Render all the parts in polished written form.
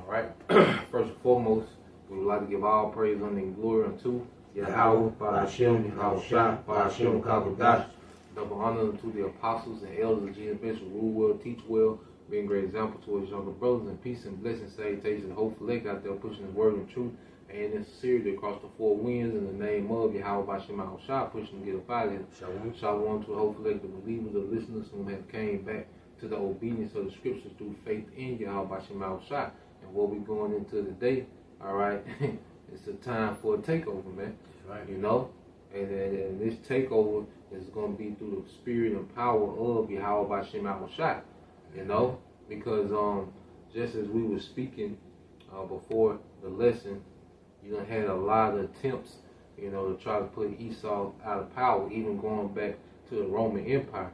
right. First and foremost, we would like to give all praise, honor, and glory unto Yahweh, Ba'ashem, Yahushua, Ba'ashem, Kakodash. Double honor to the apostles and elders of Jesus, Bishop, rule well, teach well, being a great example to his younger brothers, and peace and blessings, salutations, and hope for leg out there pushing his word and truth and in sincerity across the four winds in the name of Yahweh Ba'ashem Yahushua, pushing to get up out of here. Shalom to hope for leg the believers, the listeners who have came back to the obedience of the scriptures through faith in Yahweh Ba'ashem Yahushua. And what we're going into today, all right, it's a time for a takeover, man. Right. You know? And this takeover is going to be through the spirit and power of Yahweh Ba'ashem Yahushua. You know? Because just as we were speaking before the lesson, you done had a lot of attempts, you know, to try to put Esau out of power, even going back to the Roman Empire.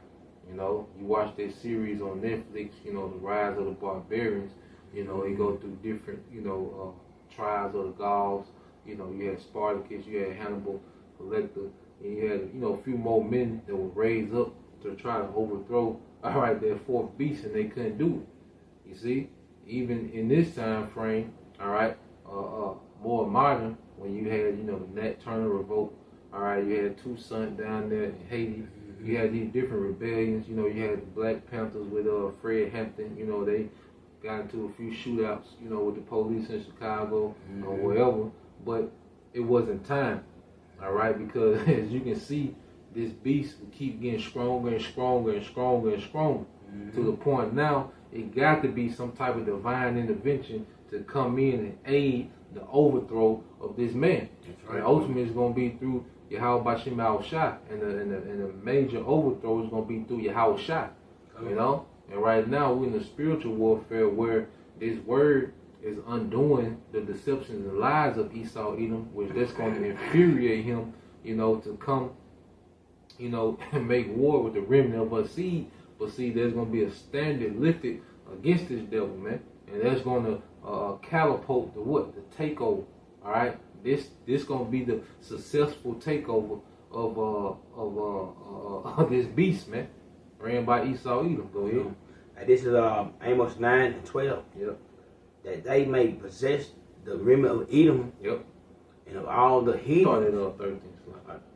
You know, you watch that series on Netflix, you know, The Rise of the Barbarians. You know, they go through different, you know, tribes of the Gauls. You know, you had Spartacus, you had Hannibal Lecter, and you had, you know, a few more men that were raised up to try to overthrow, all right, their fourth beast, and they couldn't do it. You see, even in this time frame, all right, more modern, when you had, you know, the Nat Turner revolt, all right, you had Toussaint down there in Haiti. You had these different rebellions. You know, you had the Black Panthers with Fred Hampton. You know, they got into a few shootouts, you know, with the police in Chicago or wherever. But it wasn't time, all right, because as you can see, this beast will keep getting stronger and stronger and stronger and stronger to the point now it got to be some type of divine intervention to come in and aid the overthrow of this man. Right. And ultimately, it's going to be through Yahweh Ba'ashem Yahushua, and the major overthrow is going to be through Yahushua. You know, and right now we're in a spiritual warfare where this word is undoing the deceptions and lies of Esau Edom, which that's going to infuriate him, you know, to come, you know, and make war with the remnant of us seed. But see, there's going to be a standard lifted against this devil, man, and that's going to catapult the what? The takeover. All right, this going to be the successful takeover of this beast, man, ran by Esau Edom. Go ahead. This is Amos 9:12. Yep. That they may possess the remnant of Edom. Yep. And of all the heathen. Started 13.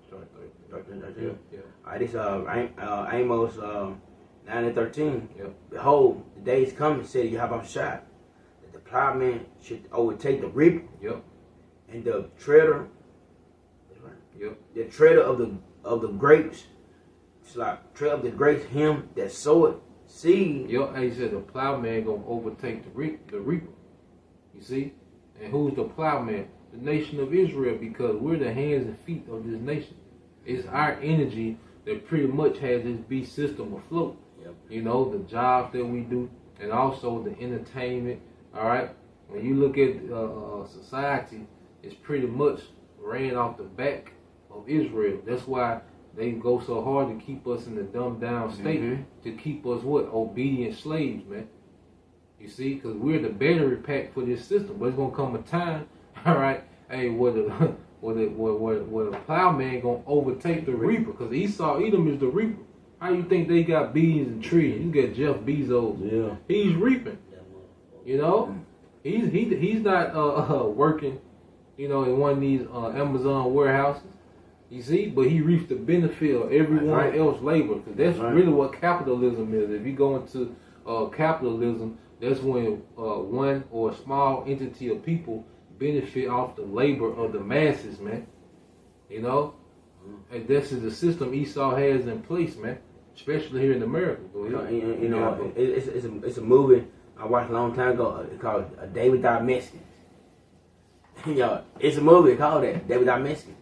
Started 13. 13. Yeah. All right, this Amos 9:13. Yep. Behold, the days coming, said Yahushua, that the plowman should overtake the reaper. Yep. And the treader. Yep. The treader of the grapes. It's like treader of the grapes, him that soweth seed. Yep. And he said the plowman gonna overtake the reaper. You see? And who's the plowman? The nation of Israel, because we're the hands and feet of this nation. It's our energy that pretty much has this beast system afloat. Yep. You know, the jobs that we do, and also the entertainment. All right. When you look at society, it's pretty much ran off the back of Israel. That's why they go so hard to keep us in the dumbed down state, to keep us what? Obedient slaves, man. You see, because we're the battery pack for this system. But it's gonna come a time, all right, hey, where the plowman gonna overtake the reaper? Because Esau Edom is the reaper. How you think they got bees and trees? You got Jeff Bezos. Yeah. He's reaping. You know, he's not working, you know, in one of these Amazon warehouses. You see, but he reaps the benefit of everyone else's labor. Because that's really what capitalism is. If you go into capitalism, that's when one or a small entity of people benefit off the labor of the masses, man. You know? And this is the system Esau has in place, man. Especially here in America. You know, it's a movie I watched a long time ago. It's called A Day Without Mexicans. You know, it's a movie called that, Day Without Mexicans.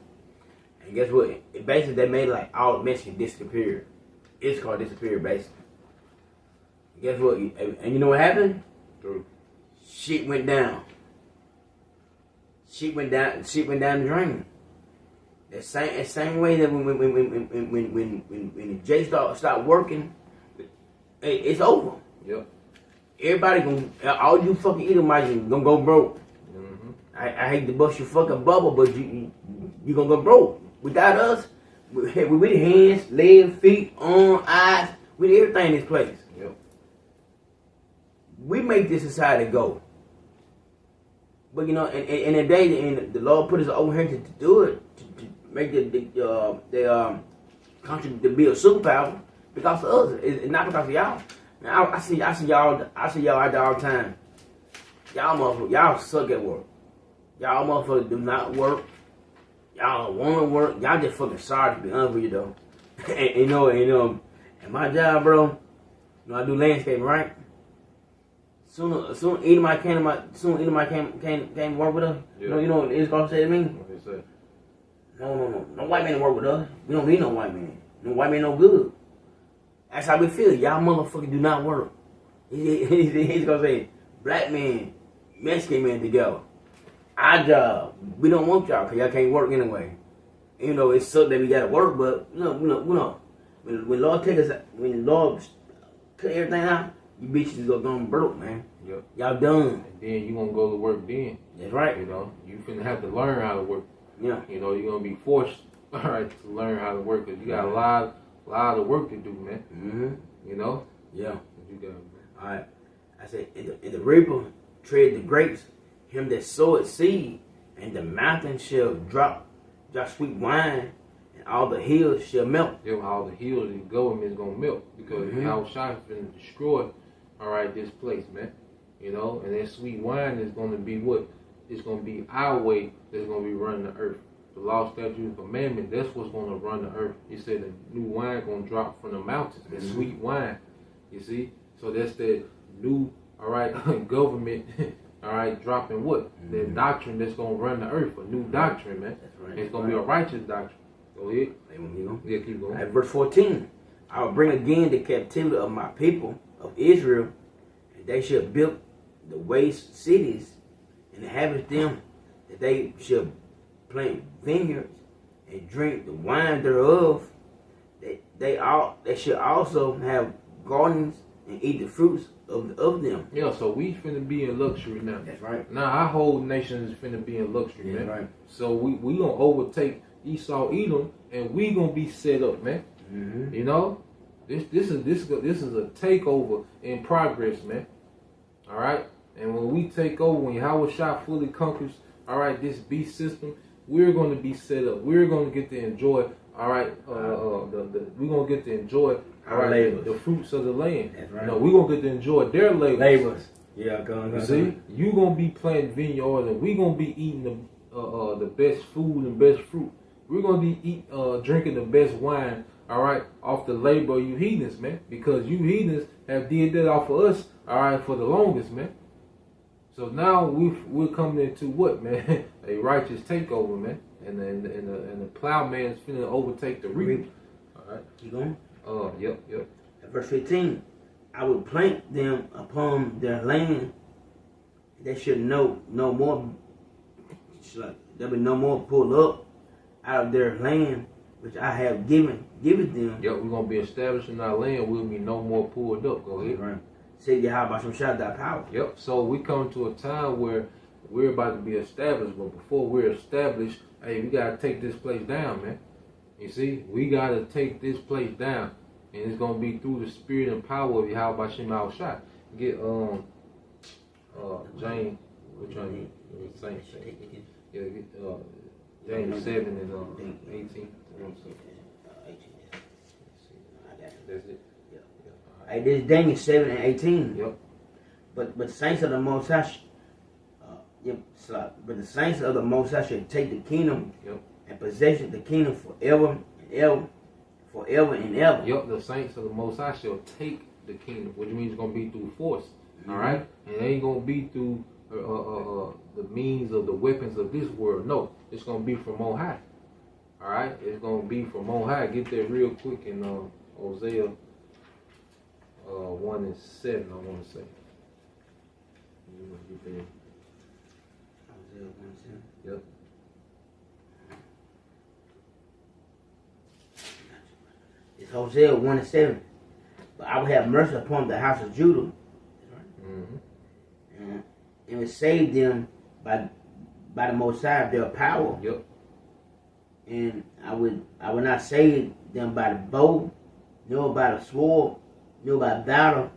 And guess what? Basically, they made like all Mexicans disappear. It's called Disappear, basically. And guess what? And you know what happened? True. Shit went down. Shit went down the drain. That same way that when the J start working, it's over. Yep. Everybody all you fucking Edomites gonna go broke. I hate to bust your fucking bubble, but you gonna go broke. Without us, with the hands, legs, feet, arms, eyes, with everything in this place. Yep. We make this society go. But you know, in the day, and the Lord put us over here to do it, to make the country to be a superpower because of us. It's not because of y'all. Man, I see y'all out there all the time. Y'all suck at work. Y'all motherfuckers do not work. Y'all don't want to work. Y'all just fucking sorry to be honest with you though. and you know, and my job, bro. You know, I do landscaping, right? Soon anybody came work with us. Yeah. You know what it's gonna say to me? What they say? No white man to work with us. We don't need no white man. No white man no good. That's how we feel. Y'all motherfuckers do not work. He's gonna say, black man, Mexican man together. Our job. We don't want y'all because y'all can't work anyway. You know, it sucks that we gotta work, but you know, when Lord take us, when Lord cut everything out, you bitches is gonna broke, man. Yep. Y'all done. And then you gonna go to work then. That's right. You know, you finna have to learn how to work. Yeah. You know, you're gonna be forced, all right, to learn how to work because you got a lot of work to do, man. Mm-hmm. You know. Yeah. What you got, man? All right. I said, in the reaper tread the grapes, him that soweth seed, and the mountain shall drop sweet wine, and all the hills shall melt. Yeah, all the hills and government is gonna melt because our shot is gonna destroy, all right, this place, man. You know, and that sweet wine is gonna be what? It's gonna be our way that's gonna be running the earth. The law, statute, and commandment, that's what's gonna run the earth. He said the new wine gonna drop from the mountains, that sweet wine. You see? So that's the new, all right, government, all right, dropping what? The doctrine that's gonna run the earth, a new doctrine, man. That's right. It's gonna be a righteous doctrine. Go ahead. Yeah, keep going. At verse 14, I will bring again the captivity of my people of Israel, and they shall build the waste cities and inhabit them, that they shall plant vineyards and drink the wine thereof. They shall also have gardens and eat the fruits of them. Yeah, so we finna be in luxury now. That's right. Now our whole nation is finna be in luxury, man. Right. So we gonna overtake Esau, Edom, and we gonna be set up, man. Mm-hmm. You know, this is a takeover in progress, man. All right, and when we take over, when Yahweh Shah fully conquers, all right, this beast system, we're gonna be set up. We're gonna get to enjoy, all right, we're gonna get to enjoy. All right, the fruits of the land. That's right. You know, we're going to get to enjoy their labors. Yeah, you see? You're going to be planting vineyards, and we're going to be eating the best food and best fruit. We're going to be drinking the best wine, all right, off the labor of you heathens, man. Because you heathens have did that off of us, all right, for the longest, man. So now we're coming into what, man? A righteous takeover, man. And the plowman is finna overtake the reaper. All right. Keep going. Yep. At verse 15, I will plant them upon their land. They should no more. There be no more pulled up out of their land, which I have given them. Yep, we're gonna be established in our land. We'll be no more pulled up. Go ahead. Right. Say how about some shout out power. Yep. So we come to a time where we're about to be established, but before we're established, hey, we gotta take this place down, man. You see, we gotta take this place down, and it's gonna be through the spirit and power of Yahweh Shem Al Shah. Get James, which one? Same. Yeah, get James 7 and 18. That's it. Yeah. Hey, this is Daniel 7 and 18. Yep. But the saints of the Most High, but the saints of the Most High should take the kingdom. Yep. And possess the kingdom forever and ever. Forever and ever. Yep, the saints of the Most High shall take the kingdom, which means it's going to be through force. All right? And it ain't going to be through the means of the weapons of this world. No, it's going to be from on high. All right? It's going to be from on high. Get that real quick in Hosea 1 and 7, I want to say. Get there. Hosea 1 and 7? Yep. It's Hosea 1 and 7. But I will have mercy upon the house of Judah. And will save them by the Most High their power. Yep. And I will not save them by the bow, nor by the sword, nor by battle,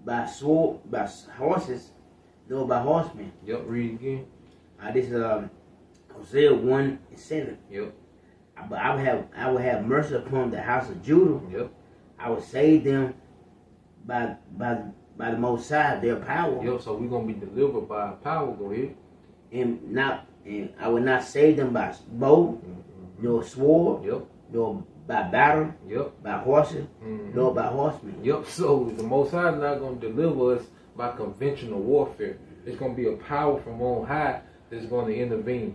by sword, by horses, nor by horsemen. Yep, read again. This is Hosea 1:7. Yep. But I will have mercy upon the house of Judah. Yep. I will save them by the Most High, their power. Yep. So we're gonna be delivered by power. Go ahead. And I will not save them by bow, nor sword, Yep. nor by battle, Yep. by horses, nor by horsemen. Yep. So the Most High is not gonna deliver us by conventional warfare. It's gonna be a power from on high that's gonna intervene.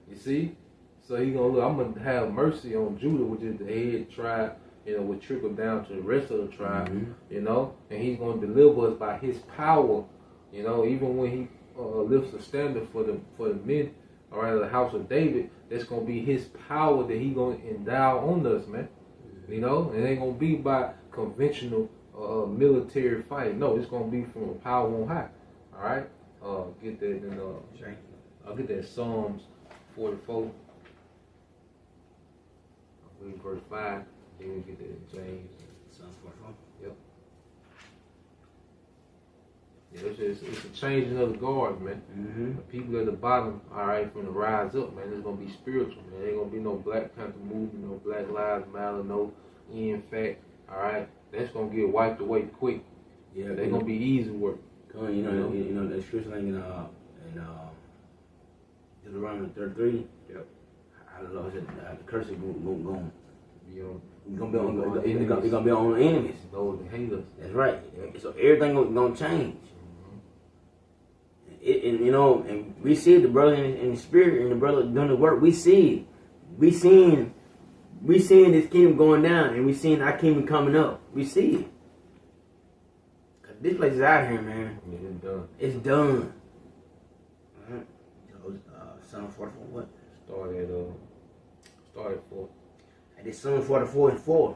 You see? So he's gonna look, I'm gonna have mercy on Judah, which is the head tribe, will trickle down to the rest of the tribe, and he's gonna deliver us by his power, even when he lifts a standard for the men, all right, the house of David, that's gonna be his power that he gonna endow on us, man. It ain't gonna be by conventional military fight. No, it's gonna be from a power on high. All right, get that in I'll get that Psalms 44. I'll read verse 5. Then we get that in James. Psalms 44. Yep. Yeah, it's a changing of the guards, man. The people at the bottom, all right, from the rise up, man. It's gonna be spiritual, man. There ain't gonna be no Black Panther movement, no Black Lives Matter, no in fact, all right. That's gonna get wiped away quick. Yeah, they're gonna be easy work. You know the scripture like in Deuteronomy 33. Yep. How the Lord said the curse is going be on. It's gonna be on the enemies. Those that hate us. That's right. So everything gonna change. And we see the brother in the spirit and the brother doing the work. We see it. We seeing this kingdom going down, and we seeing our kingdom coming up. We see it. Cause this place is out here, man. Yeah, it's done. It's done. Psalm 44. What? Started for. And this Psalm 44:4.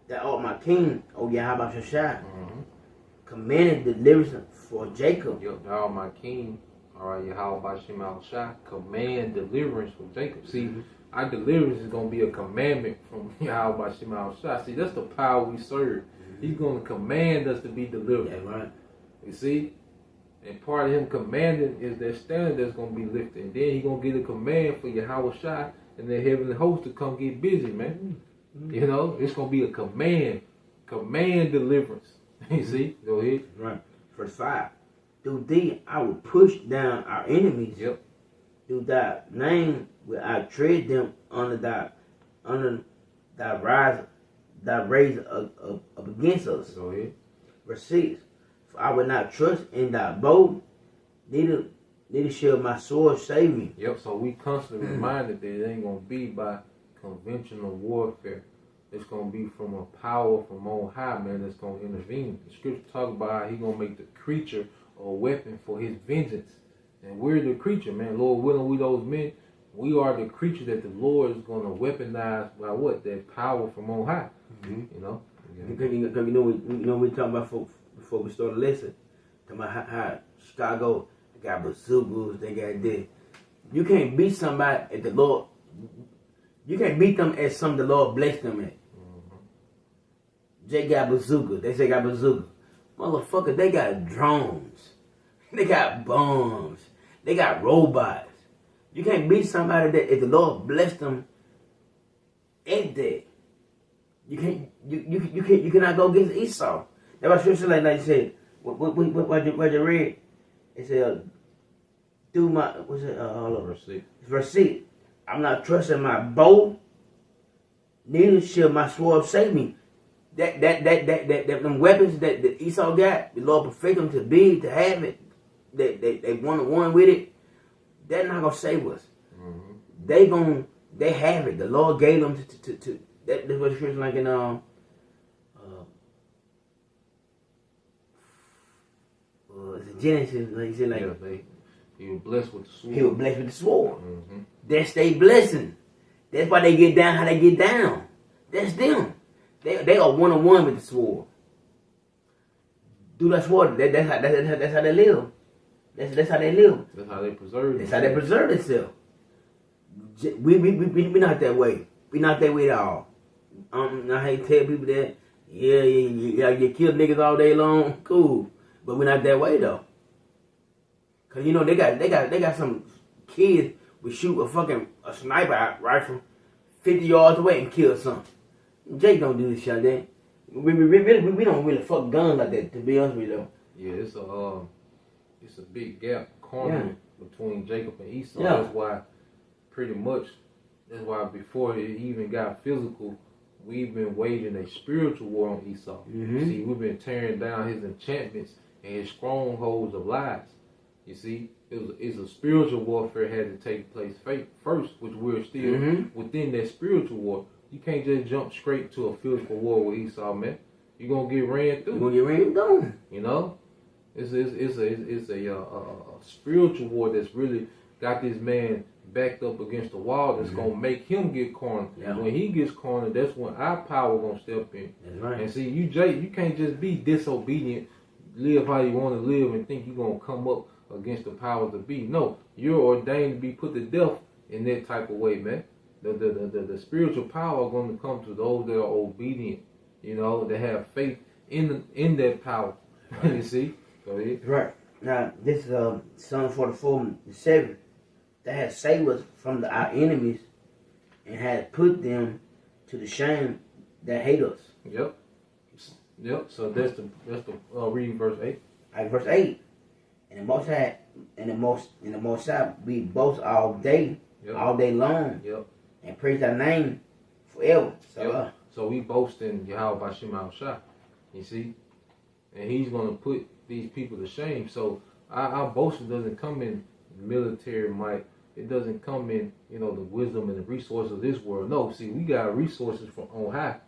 That my king, Yahweh Shashai, commanded deliverance for Jacob. Yep, thou my king, all right, Yahweh Shai, command deliverance for Jacob. See, our deliverance is going to be a commandment from Yahweh Shai. See, that's the power we serve. He's going to command us to be delivered. Yeah, right. You see? And part of him commanding is that standard that's going to be lifted. And then he's going to get a command for Yahweh Shai and the heavenly host to come get busy, man. It's going to be a command deliverance. You see? Go ahead. Right. Verse 5. Through thee I will push down our enemies. Yep. Through thy name will I tread them under thy raise up against us. Go ahead. Verse 6. For I will not trust in thy bow, neither shall my sword save me. Yep, so we constantly reminded that it ain't gonna be by conventional warfare. It's gonna be from a power from on high, man, that's gonna intervene. The scripture talk about how he gonna make the creature a weapon for his vengeance. And we're the creature, man. Lord willing, we those men, we are the creature that the Lord is gonna weaponize by what? That power from on high. Yeah. Because we talking about before we started listening. Talking about how Chicago, they got bazookas, they got this. You can't beat somebody at the Lord. You can't beat them at something the Lord blessed them at. They got bazookas. They say got bazookas. Motherfucker, they got drones. They got bombs. They got robots. You can't beat somebody that if the Lord blessed them at that. You cannot go against Esau. That's why scripture like you said. What you read? It said, "Do my what's it? Verse 6. Verse 6. I'm not trusting my bow, neither shall my sword save me." That them weapons that Esau got, the Lord perfect them to have it. They one with it. They're not gonna save us. They have it. The Lord gave them to that's what the scripture like in Genesis, like you said, like he was blessed with the sword. He was blessed with the sword. That's their blessing. That's why they get down how they get down. That's them. They are one-on-one with the sword. Do that sword. That's how they live. That's how they live. That's how they preserve. That's how they preserve themselves. We not that way. We not that way at all. I hate to tell people that. Yeah, you kill niggas all day long. Cool. But we're not that way though. Cause they got some kids would shoot a sniper rifle 50 yards away and kill something. Jake don't do this shit like that. We don't really fuck guns like that, to be honest with you though. Yeah, it's a big gap corner between Jacob and Esau. Yeah. That's why before it even got physical, we've been waging a spiritual war on Esau. Mm-hmm. See, we've been tearing down his enchantments and his strongholds of lies. You see, it's a spiritual warfare had to take place first, which we're still within that spiritual war. You can't just jump straight to a physical war with Esau, man. You're gonna get ran through. You're gonna get ran down. You know, it's a spiritual war that's really got this man backed up against the wall. That's gonna make him get cornered. Yeah. When he gets cornered, that's when our power gonna step in. That's right. And see, you can't just be disobedient, live how you want to live, and think you're gonna come up against the powers that be. No, you're ordained to be put to death in that type of way, man. The spiritual power going to come to those that are obedient, you know, that have faith in that power. You see? Go ahead. Right. Now, this is Psalm 44:7 that has saved us from our enemies and has put them to the shame that hate us. Yep. So that's the reading verse 8. Verse 8. And the most high, we boast all day long. Yep. And praise thy name forever. So we boast in Yahweh Bashim Al-Shah. You see? And he's going to put these people to shame. So our boasting doesn't come in military might. It doesn't come in, the wisdom and the resources of this world. No, see, we got resources from on high.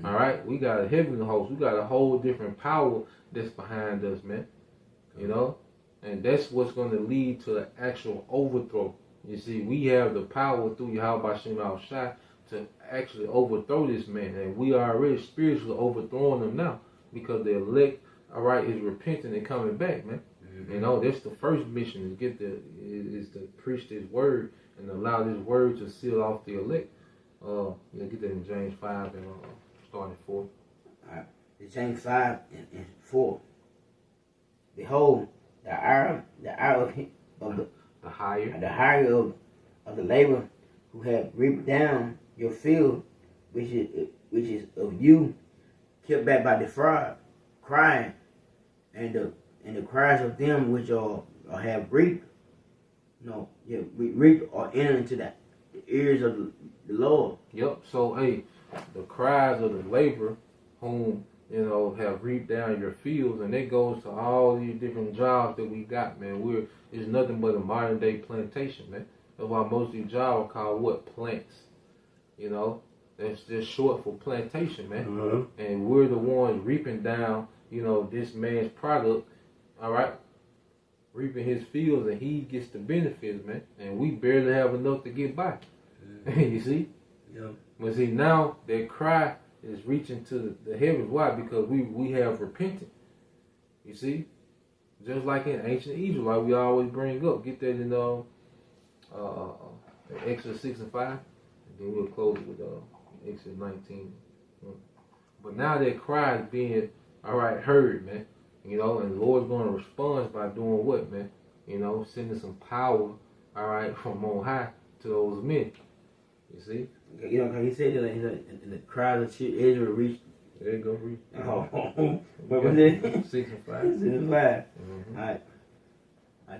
All right? We got a heavenly host. We got a whole different power that's behind us, man. You know? And that's what's going to lead to the actual overthrow. You see, we have the power through Yahweh Bashim Al-Shah to actually overthrow this man. And we are already spiritually overthrowing them now because the elect, all right, is repenting and coming back, man. That's the first mission is to preach this word and allow this word to seal off the elect. Get that in James 5 and starting 4. All right. James 5 and 4. Behold, the hour of the hire of the labor who have reaped down your field, which is of you, kept back by the fraud, crying, and the cries of them which are have reaped, reaped or enter into the ears of the Lord. Yep. So the cries of the labor whom have reaped down your fields, and it goes to all these different jobs that we got, man. It's nothing but a modern day plantation, man. That's why most of these jobs are called what? Plants. That's just short for plantation, man. And we're the ones reaping down, this man's product, all right? Reaping his fields, and he gets the benefits, man. And we barely have enough to get by. You see? Yeah. But see, now that cry is reaching to the heavens. Why? Because we have repented. You see? Just like in ancient Egypt, like we always bring up. Get that in Exodus 6 and 5. And then we'll close it with Exodus 19. But now that cry is being, heard, man. And the Lord's going to respond by doing what, man? Sending some power, from on high to those men. You see? He said that the cries of Israel reached. There you go, reach. What was it? 6 and 5. 6 and 5. All right.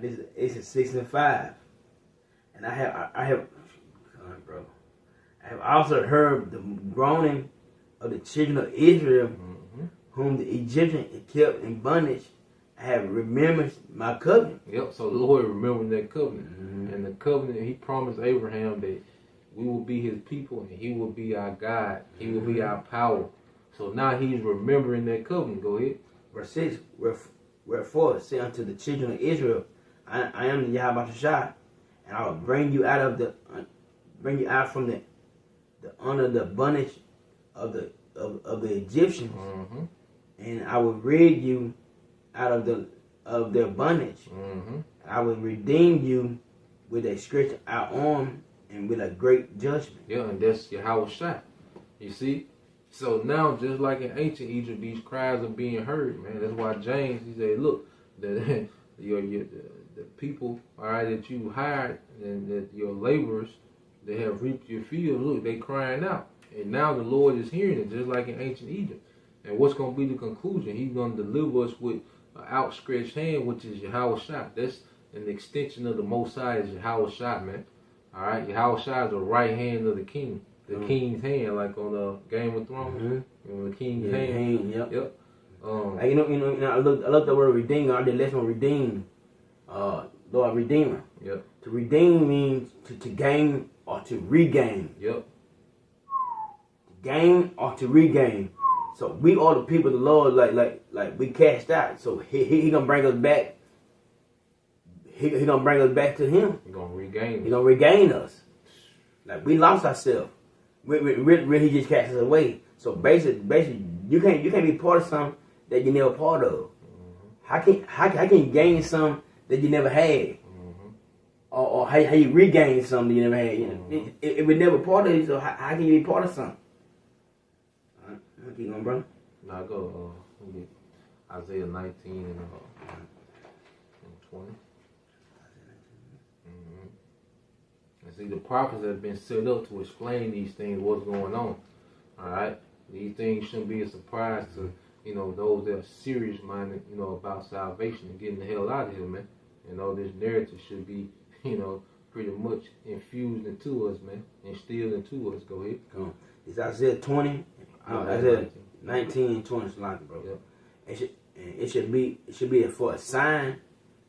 This is 6 and 5. And I have, bro. I have also heard the groaning of the children of Israel, whom the Egyptians kept in bondage. I have remembered my covenant. Yep. So the Lord remembered that covenant, and the covenant He promised Abraham that we will be His people, and He will be our God. He will be our power. So now He's remembering that covenant. Go ahead. Verse 6. Wherefore say unto the children of Israel, I am the Yahweh Shah, and I will bring you out from the under the bondage of the Egyptians, and I will rid you out of their bondage. I will redeem you with a stretched out arm and with a great judgment. Yeah, and that's Yahweh Shah. You see? So now, just like in ancient Egypt, these cries are being heard, man. That's why James, he said, look, the people, all right, that you hired and that your laborers, they have reaped your field. Look, they crying out, and now the Lord is hearing it, just like in ancient Egypt. And what's going to be the conclusion? He's going to deliver us with an outstretched hand, which is Yahweh Shai. That's an extension of the Most High, is Yahweh Shai, man. All right, Yahweh Shai is the right hand of the king, the king's hand, like on the Game of Thrones. The king's hand. Yep. I looked the word redeemer. I did lesson on redeem. Lord Redeemer. Yep. To redeem means to gain or to regain. Yep. To gain or to regain. So we are the people of the Lord, like we cast out. So he gonna bring us back. He gonna bring us back to him. He gonna regain. He gonna regain us. Like we lost ourselves. Really, he just cast us away. So basically, you can't be part of something that you never part of. How can you gain something that you never had? Or how you regain something you never had? You know, if we never part of it, so how can you be part of something? Keep going, bro. Now go. Get Isaiah 19 and 20. And see, the prophets have been set up to explain these things, what's going on. All right, these things shouldn't be a surprise to those that are serious minded, about salvation and getting the hell out of here, man. This narrative should be, pretty much infused into us, man, instilled into us. Go ahead. Come on. It's Isaiah 20. Isaiah 19 and 20 is like, bro. Yep. It should be for a sign,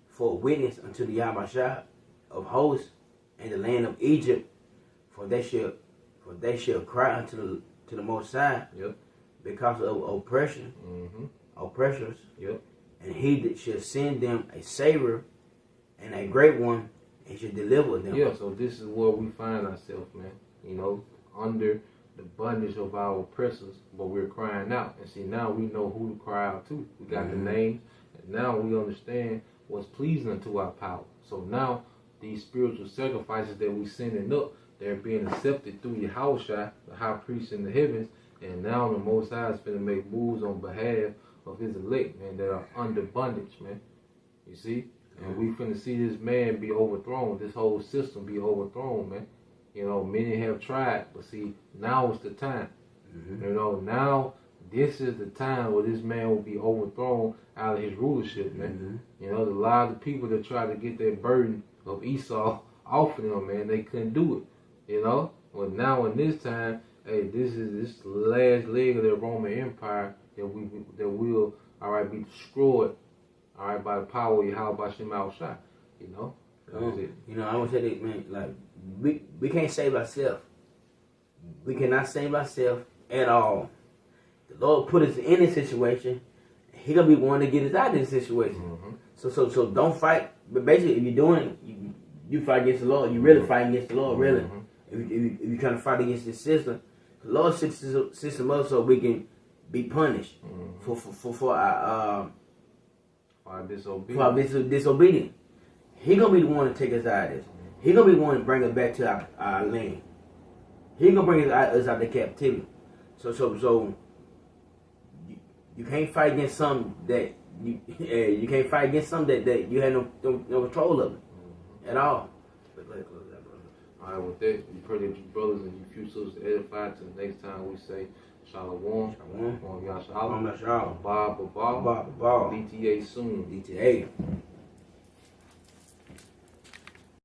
for a witness unto the Yahweh of hosts and the land of Egypt, for they shall cry unto the Most High. Yep. Because of oppression, oppressors. Yep. And he that shall send them a savior and a great one, and shall deliver them. Yeah. So this is where we find ourselves, man. Under the bondage of our oppressors, but we're crying out. And see, now we know who to cry out to. We got the names, and now we understand what's pleasing unto our power. So now these spiritual sacrifices that we sending up, they're being accepted through Yahweh Shai, the high priest in the heavens, and now the Most High is finna make moves on behalf of his elect, man, that are under bondage, man. You see? And we finna see this man be overthrown, this whole system be overthrown, man. Many have tried, but see, now is the time. Now this is the time where this man will be overthrown out of his rulership, man. There's a lot of people that try to get that burden of Esau off of them, man. They couldn't do it, Well, now in this time, hey, this is the last leg of the Roman Empire that will, all right, be destroyed, all right, by the power of Yahweh Shem Shai, That's it. I would say that, man, like, we can't save ourselves. We cannot save ourselves at all. The Lord put us in this situation. He gonna be one to get us out of this situation. So don't fight. But basically, if you're doing it, you fight against the Lord. You really fight against the Lord, really. If you're trying to fight against this system, the Lord sets system up so we can be punished for our disobedience. He gonna be the one to take us out of this. He gonna be the one to bring us back to our land. He gonna bring us out of captivity. So you can't fight against something that you can't fight against something that you have no control of it at all. All right, with that, we pray that you brothers and you few sisters edified to the next time we say Shalom. Shalom. Y'all Shalom. Shalom. Bob. DTA. DTA soon. DTA.